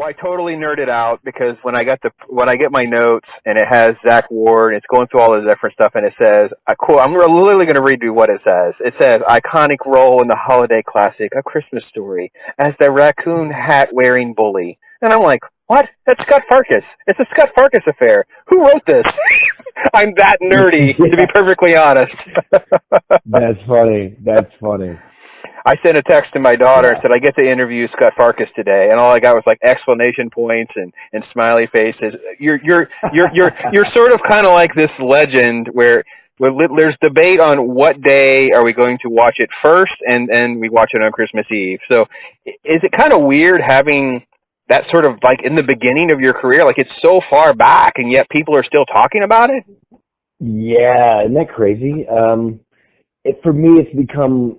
Well, I totally nerded out because when I get my notes and it has Zack Ward, it's going through all the different stuff, and it says, cool, I'm literally going to read you what it says. It says, iconic role in the holiday classic, A Christmas Story, as the raccoon hat-wearing bully. And I'm like, what? That's Scut Farkus. It's a Scut Farkus affair. Who wrote this? I'm that nerdy, to be perfectly honest. That's funny. That's funny. I sent a text to my daughter and said, I get to interview Scut Farkus today, and all I got was like exclamation points and smiley faces. You're sort of kind of like this legend where there's debate on what day are we going to watch it first, and we watch it on Christmas Eve. So is it kind of weird having that sort of like in the beginning of your career, like it's so far back and yet people are still talking about it? Yeah, isn't that crazy? For me, it's become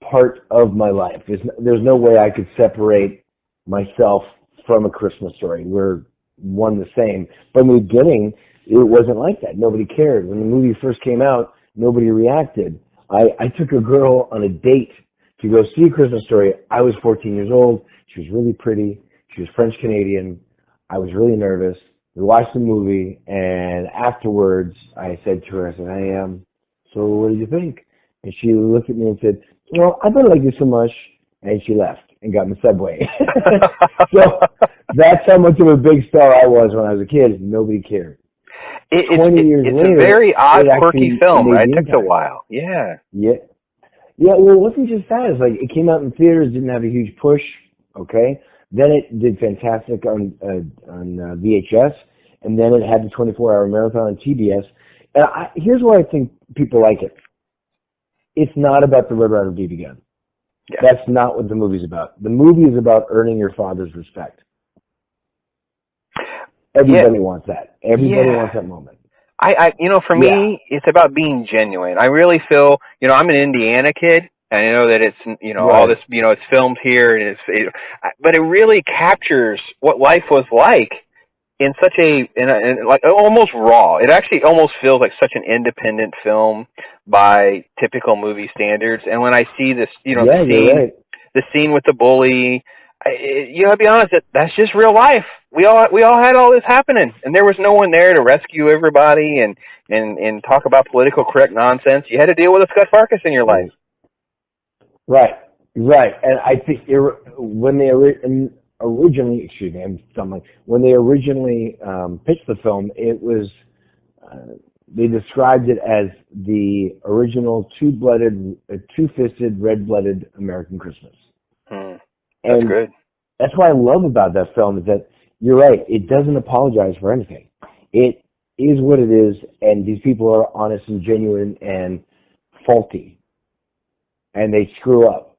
part of my life. There's no way I could separate myself from A Christmas Story. We're one the same. But in the beginning, it wasn't like that. Nobody cared. When the movie first came out, nobody reacted. I took a girl on a date to go see A Christmas Story. I was 14 years old. She was really pretty. She was French-Canadian. I was really nervous. We watched the movie, and afterwards, I said to her, I said, so what did you think? And she looked at me and said, well, I don't like you so much. And she left and got in the subway. So that's how much of a big star I was when I was a kid. Nobody cared. 20 years later, it's a very odd, quirky film, right? It took a while. Yeah. Yeah. Yeah, well, it wasn't just that. It's like it came out in theaters, didn't have a huge push, okay? Then it did fantastic on VHS, and then it had the 24-hour marathon on TBS. And here's why I think people like it. It's not about the Red Ryder BB gun. Yeah. That's not what the movie's about. The movie is about earning your father's respect. Everybody wants that. Everybody wants that moment. For me, it's about being genuine. I really feel, I'm an Indiana kid, and I know that it's, right. All this, it's filmed here, and but it really captures what life was like in such like almost raw. It actually almost feels like such an independent film by typical movie standards. And when I see this, the scene with the bully, to be honest, that's just real life. We all had all this happening, and there was no one there to rescue everybody and talk about political correct nonsense. You had to deal with a Scut Farkus in your life. Right. And I think when they originally, when they originally pitched the film, it was they described it as the original two-fisted, red-blooded American Christmas. That's good. That's what I love about that film is that you're right. It doesn't apologize for anything. It is what it is, and these people are honest and genuine and faulty, and they screw up,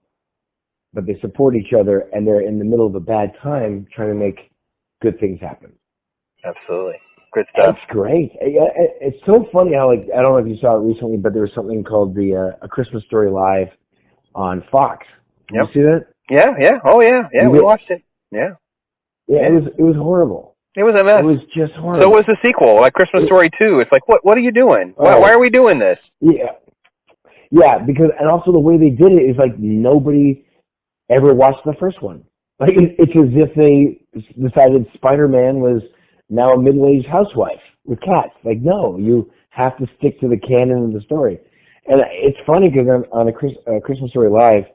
but they support each other, and they're in the middle of a bad time trying to make good things happen. Absolutely. Good stuff. That's great. It's so funny how, I don't know if you saw it recently, but there was something called A Christmas Story Live on Fox. Did you see that? Yeah. Oh, yeah. Yeah, we watched it. Yeah. Yeah, it was horrible. It was a mess. It was just horrible. So was the sequel, like Christmas Story 2. It's like, what are you doing? Why are we doing this? Yeah. Yeah, and also the way they did it is like nobody ever watched the first one. Like it's as if they decided Spider-Man was now a middle-aged housewife with cats. Like, no, you have to stick to the canon of the story. And it's funny because on a Christmas Story Live,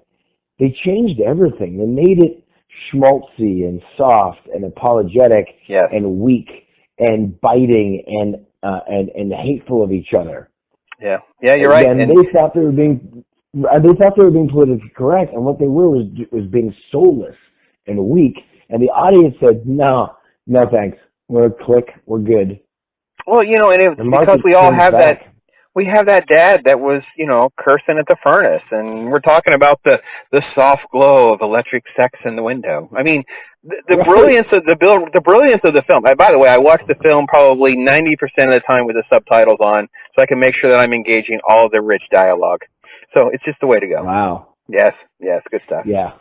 they changed everything. They made it schmaltzy and soft and apologetic and weak and biting and hateful of each other. Yeah, you're right. And they thought they were being politically correct, and what they were was being soulless and weak. And the audience said, "No, thanks. We're a click. We're good." Well, and because we all have that. We have that dad that was, cursing at the furnace, and we're talking about the soft glow of electric sex in the window. I mean, the brilliance of the brilliance of the film. By the way, I watched the film probably 90% of the time with the subtitles on, so I can make sure that I'm engaging all of the rich dialogue. So it's just the way to go. Wow. Yes, good stuff. Yeah.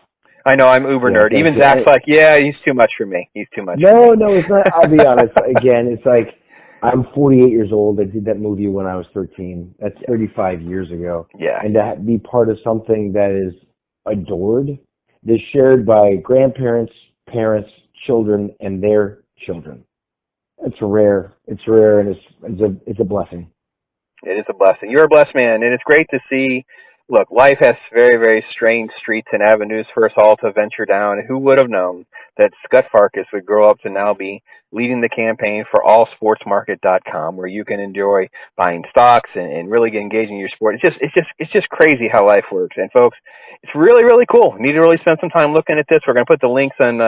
I know, I'm uber nerd. Even Zach's like, he's too much for me. He's too much. No, it's not. I'll be honest. Again, it's like, I'm 48 years old. I did that movie when I was 13. That's 35 years ago. Yeah. And to be part of something that is adored, that's shared by grandparents, parents, children and their children. It's rare, and it's a blessing. It is a blessing. You're a blessed man, and it's great to see. Look, life has very, very strange streets and avenues for us all to venture down. And who would have known that Scut Farkus would grow up to now be leading the campaign for allsportsmarket.com, where you can enjoy buying stocks and really get engaged in your sport. It's just crazy how life works. And folks, it's really, really cool. You need to really spend some time looking at this. We're going to put the links on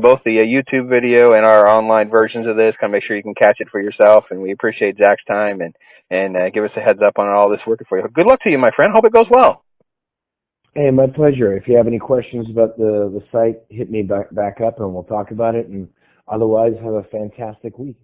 both the YouTube video and our online versions of this. Kind of make sure you can catch it for yourself. And we appreciate Zach's time and give us a heads up on all this working for you. Good luck to you, my friend. Hope it goes well. Hey, my pleasure. If you have any questions about the site, hit me back up and we'll talk about it. And otherwise, have a fantastic week.